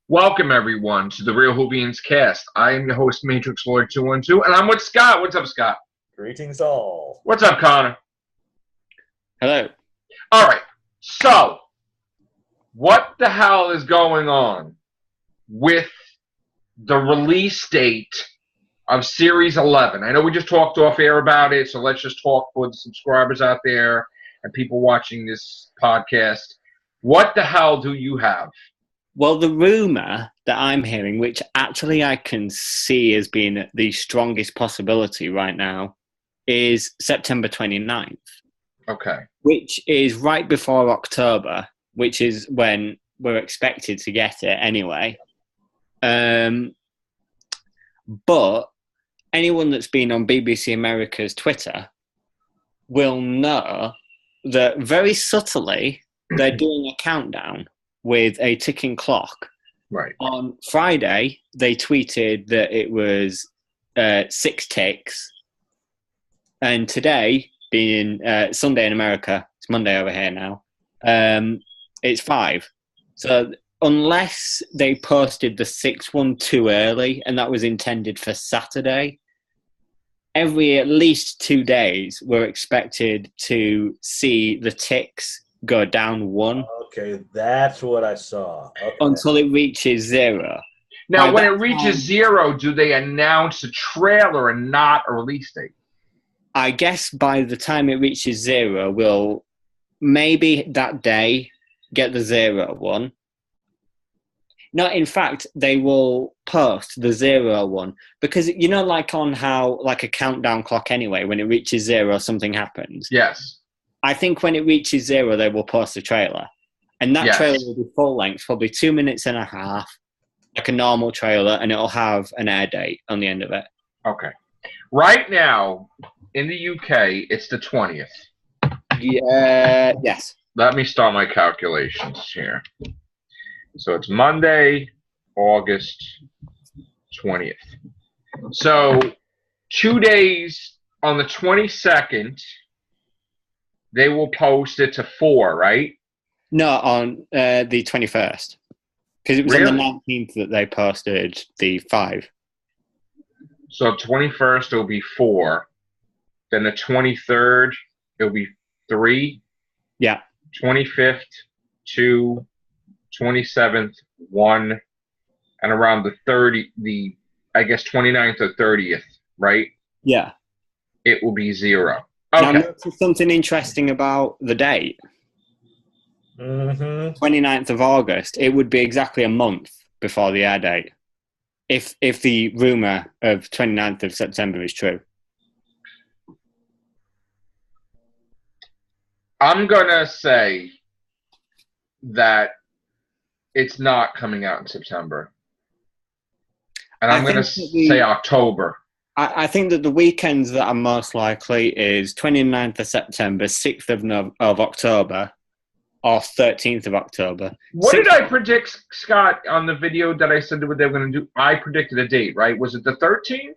Welcome, everyone, to the Real Whovians cast. I am your host, Matrix Lord 212, and I'm with Scott. What's up, Scott? Greetings all. What's up, Connor? Hello. All right, so what the hell is going on with the release date of Series 11? I know we just talked off air about it, so let's just talk for the subscribers out there and people watching this podcast. What the hell do you have? Well, the rumour that I'm hearing, which actually I can see as being the strongest possibility right now, is September 29th. Okay. Which is right before October, which is when we're expected to get it anyway. But anyone that's been on BBC America's Twitter will know that very subtly they're doing a countdown with a ticking clock. Right. On Friday, they tweeted that it was 6 ticks. And today, being Sunday in America, it's Monday over here now, it's 5. So unless they posted the 6th one too early, and that was intended for Saturday, every at least 2 days, we're expected to see the ticks go down 1. Okay, that's what I saw. Okay. Until it reaches 0. Now, when it reaches 0, do they announce a trailer and not a release date? I guess by the time it reaches 0, we'll maybe that day get the 0 one. No, in fact, they will post the 0 one because, you know, like on how, like a countdown clock anyway, when it reaches 0, something happens. Yes. I think when it reaches 0, they will post a trailer. And that trailer will be full length, probably 2 minutes and a half, like a normal trailer, and it'll have an air date on the end of it. Okay. Right now, in the UK, it's the 20th. Yeah. Yes. Let me start my calculations here. So it's Monday, August 20th. So 2 days on the 22nd, they will post it to 4, right? No, on the 21st. Because it was on the 19th that they posted the 5. So 21st, it'll be 4. Then the 23rd, it'll be 3. Yeah. 25th, 2. 27th, 1. And around the I guess 29th or 30th, right? Yeah. It will be 0. Okay. Now, notice something interesting about the date. 29th of August. It would be exactly a month before the air date. If the rumour of 29th of September is true. I'm going to say that it's not coming out in September. And I'm going to say October. I think that the weekends that are most likely is 29th of September, 6th of October, or 13th of October. What did I predict, Scott, on the video that I said that they were going to do? I predicted a date, right? Was it the 13th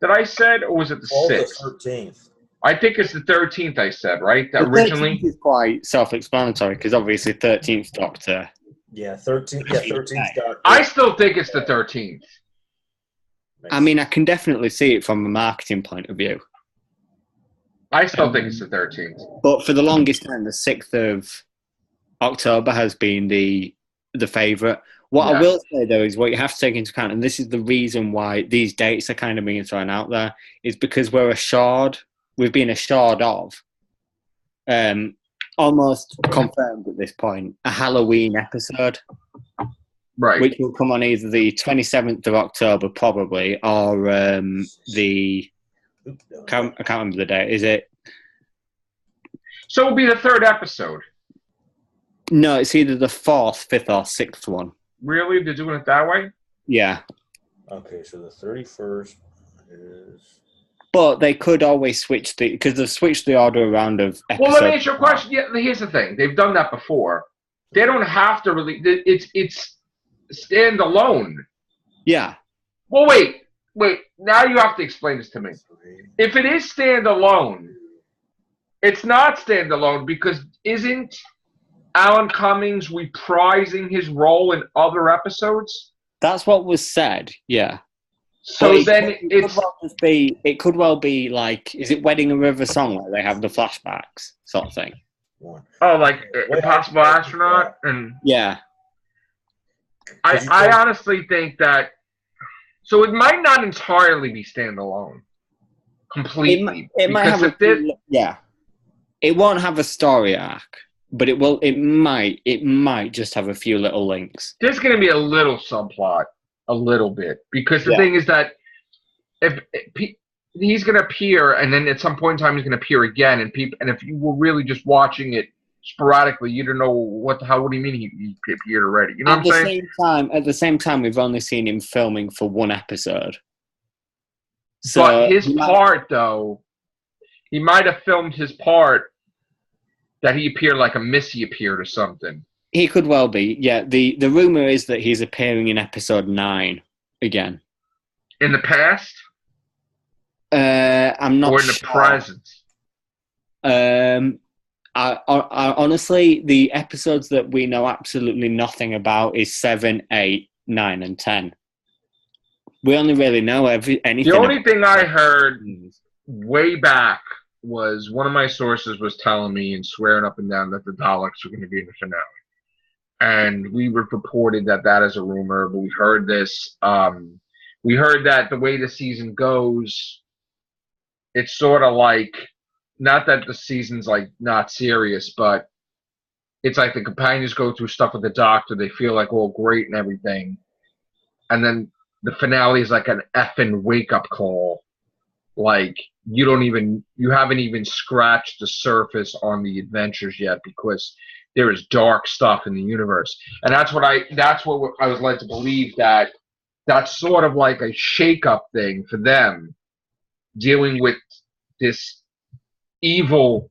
that I said, or was it the 6th? The 13th. I think it's the 13th I said, right? That the originally 13th is quite self-explanatory, because obviously 13th Doctor. Yeah, 13th. Yeah, 13th Doctor. I still think it's the 13th. I mean, I can definitely see it from a marketing point of view. I still think it's the 13th. But for the longest time, the 6th of October has been the favourite. What I will say, though, is what you have to take into account, and this is the reason why these dates are kind of being thrown out there, is because we've been assured of, almost confirmed at this point, a Halloween episode. Right. Which will come on either the 27th of October, probably, or I can't remember the date. Is it? So it'll be the 3rd episode. No, it's either the 4th, 5th, or 6th one. Really? They're doing it that way? Yeah. Okay, so the 31st is... But they could always switch because they've switched the order around of episodes. Well, let me ask you a question. Yeah, here's the thing. They've done that before. They don't have to really... It's standalone. Yeah. Well, wait. Now you have to explain this to me. If it is standalone, it's not standalone because isn't Alan Cummings reprising his role in other episodes? That's what was said. Yeah. So then it's it could well be like, is it Wedding a River Song where they have the flashbacks sort of thing? like Impossible Astronaut, and yeah. I honestly think that. So it might not entirely be standalone, completely. It might have It won't have a story arc, but it will. It might just have a few little links. There's going to be a little subplot, a little bit, because the thing is that if he's going to appear, and then at some point in time he's going to appear again, and if you were really just watching it sporadically, you don't know what do you mean he appeared already? You know what I'm saying? At the same time, we've only seen him filming for one episode. So but his part, though, he might have filmed his part that he appeared like a Missy appeared or something. He could well be. Yeah, the rumor is that he's appearing in episode 9 again. In the past? I'm not sure. Or in the present? I honestly, the episodes that we know absolutely nothing about is 7, 8, 9, and 10. We only really know anything. The only thing I heard way back was one of my sources was telling me and swearing up and down that the Daleks were going to be in the finale. And we were reported that is a rumor, but we heard this. We heard that the way the season goes, it's sort of like, not that the season's like not serious, but it's like the companions go through stuff with the Doctor. They feel like all great and everything. And then the finale is like an effing wake-up call. Like, you haven't even scratched the surface on the adventures yet, because there is dark stuff in the universe. And that's what I was led to believe, that that's sort of like a shake-up thing for them, dealing with this evil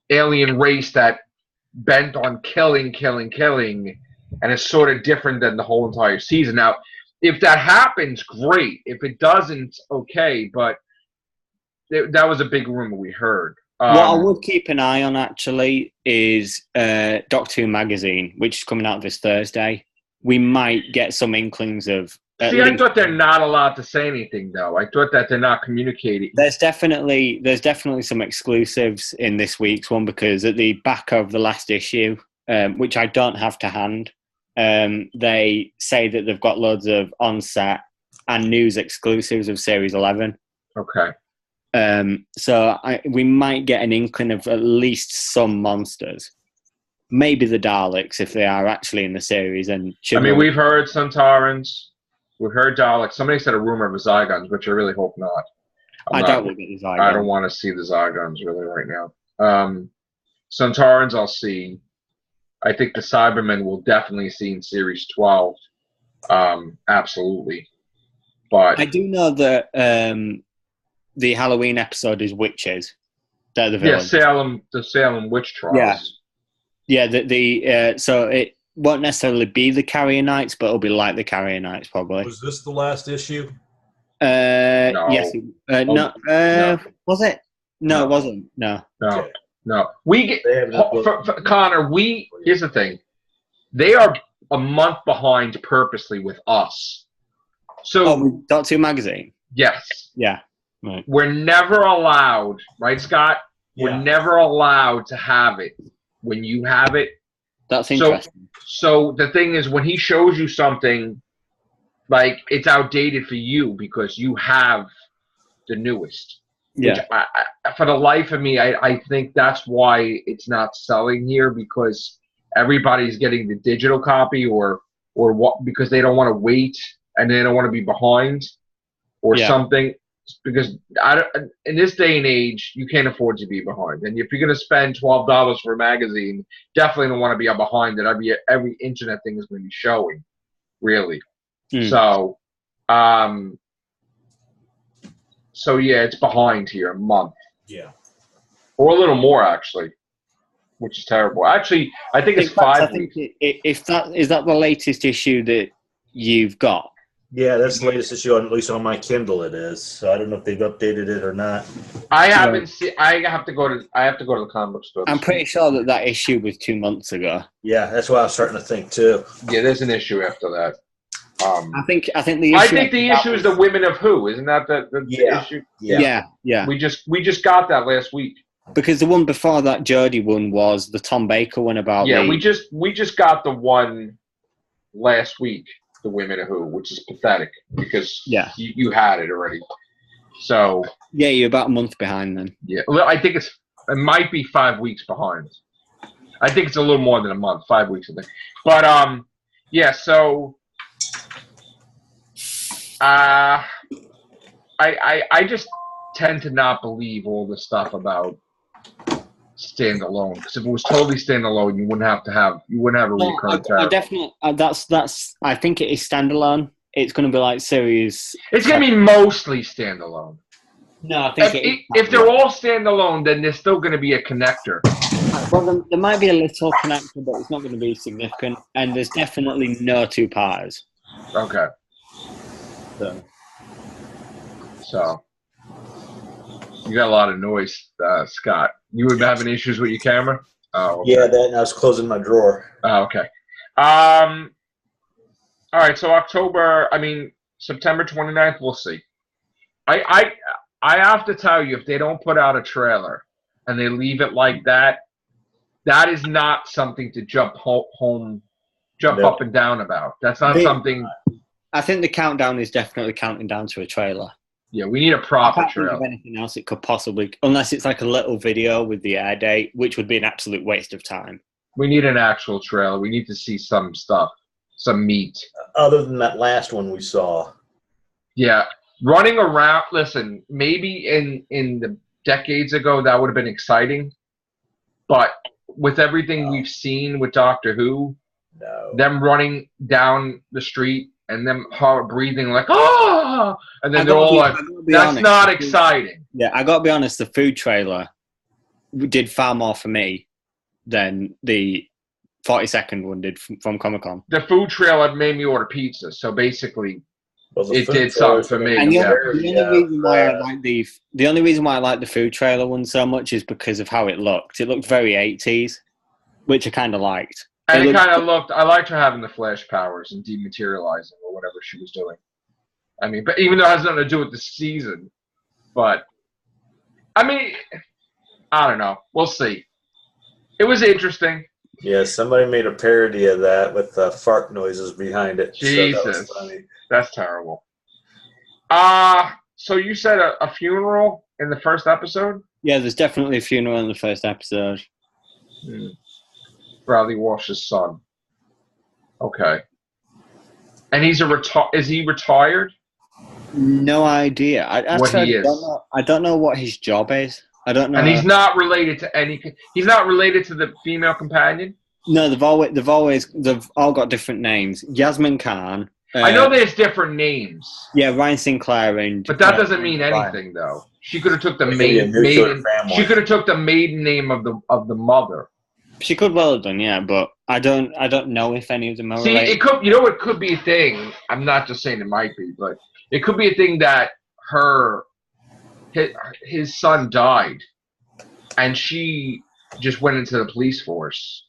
alien race that bent on killing, and it's sort of different than the whole entire season. Now, if that happens, great. If it doesn't, okay. But that was a big rumor we heard. What I would keep an eye on, actually, is Doctor Who magazine, which is coming out this Thursday. We might get some inklings of... I thought they're not allowed to say anything, though. I thought that they're not communicating. There's definitely some exclusives in this week's one, because at the back of the last issue, which I don't have to hand, they say that they've got loads of on-set and news exclusives of Series 11. Okay. So we might get an inkling of at least some monsters. Maybe the Daleks, if they are actually in the series. We've heard Centaurans. We've heard Daleks. Somebody said a rumor of the Zygons, which I really hope not. I doubt we'll get the Zygons. I don't want to see the Zygons really right now. Centaurans I'll see. I think the Cybermen will definitely see in Series 12. Absolutely. But I do know that the Halloween episode is witches. They're the villains. Yeah, the Salem witch trials. Yeah. So it won't necessarily be the Carrier Knights, but it'll be like the Carrier Knights, probably. Was this the last issue? No. Yes. No. Was it? No, it wasn't. No. Okay. No. We get Connor. Here's the thing. They are a month behind purposely with us. So Doctor Who magazine. Yes. Yeah. Right. We're never allowed, right, Scott? Yeah. We're never allowed to have it. When you have it, that's interesting. So the thing is, when he shows you something, like, it's outdated for you because you have the newest. Yeah. For the life of me, I think that's why it's not selling here, because everybody's getting the digital copy, or what, because they don't want to wait and they don't want to be behind or something. Because in this day and age, you can't afford to be behind. And if you're going to spend $12 for a magazine, definitely don't want to be behind it. Every internet thing is going to be showing, really. So, yeah, it's behind here a month. Yeah. Or a little more, actually, which is terrible. Actually, I think it's 5 weeks. Is that the latest issue that you've got? Yeah, that's the latest issue, at least on my Kindle it is. So I don't know if they've updated it or not. I haven't seen. I have to go to the comic book store. I'm pretty sure that issue was 2 months ago. Yeah, that's what I was starting to think too. Yeah, there's an issue after that. I think the issue is the Women of Who, isn't that the issue? Yeah. We just got that last week. Because the one before that Jodie one was the Tom Baker one about. Yeah, we just got the one last week, the Women of Who, which is pathetic because you had it already. So yeah, you're about a month behind then. Yeah, well, I think it might be 5 weeks behind. I think it's a little more than a month, 5 weeks I think. But yeah, so I just tend to not believe all the stuff about standalone, because if it was totally standalone, you wouldn't have a recurring character. I definitely that's I think it is standalone. It's going to be like series. It's going to be mostly standalone. No, I think if they're all standalone, then there's still going to be a connector. Well, there might be a little connector, but it's not going to be significant. And there's definitely no two-parters. Okay. So you got a lot of noise, Scott. You were having issues with your camera? Oh, okay. Yeah, and I was closing my drawer. Oh, okay. All right, so September 29th, we'll see. I have to tell you, if they don't put out a trailer and they leave it like that, that is not something to jump up and down about. That's not something. I think the countdown is definitely counting down to a trailer. Yeah, we need a proper trailer. Think of anything else it could possibly, unless it's like a little video with the air date, which would be an absolute waste of time. We need an actual trailer. We need to see some stuff, some meat. Other than that last one we saw. Yeah, running around. Listen, maybe in the decades ago that would have been exciting, but with everything we've seen with Doctor Who, them running down the street and them hard breathing like, oh, and then they're all like, that's not exciting. Yeah, I got to be honest, the food trailer did far more for me than the 40-second one did from Comic-Con. The food trailer made me order pizza, so basically it did something for me. And the only reason why I like the food trailer one so much is because of how it looked. It looked very 80s, which I kind of liked. And it kind of looked, I liked her having the flash powers and dematerializing or whatever she was doing. I mean, but even though it has nothing to do with the season, but I mean, I don't know. We'll see. It was interesting. Yeah, somebody made a parody of that with fart noises behind it. Jesus, so that's terrible. So you said a funeral in the first episode? Yeah, there's definitely a funeral in the first episode. Bradley Walsh's son. Okay. And he's is he retired? No idea. I don't know what his job is. I don't know. And he's not related to he's not related to the female companion? No, they've all got different names. Yasmin Khan. I know there's different names. Yeah, Ryan Sinclair and. But that doesn't mean anything, though. She could have took the maiden. She could have took the maiden name of the mother. She could well have done, yeah, but I don't know if any of them are related. See, it could. You know, it could be a thing. I'm not just saying it might be, but it could be a thing that his son died, and she just went into the police force.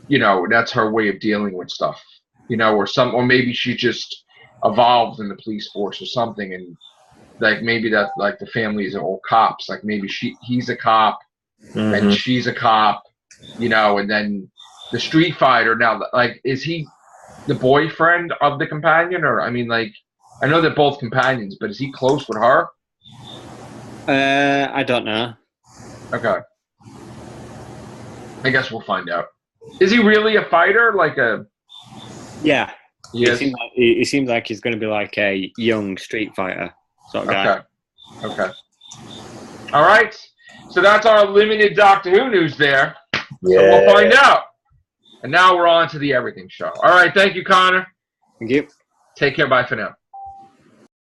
You know, that's her way of dealing with stuff. You know, or maybe she just evolved in the police force or something, and like maybe that like the family is all cops. Like maybe he's a cop and she's a cop. You know, and then the Street Fighter now, like, is he the boyfriend of the companion? Or, I mean, like, I know they're both companions, but is he close with her? I don't know. Okay. I guess we'll find out. Is he really a fighter? Like a... Yeah. Yes. He seems like he's going to be like a young Street Fighter sort of guy. Okay. All right. So that's our limited Doctor Who news there. Yeah. So we'll find out. And now we're on to the Everything Show. All right. Thank you, Connor. Thank you. Take care. Bye for now.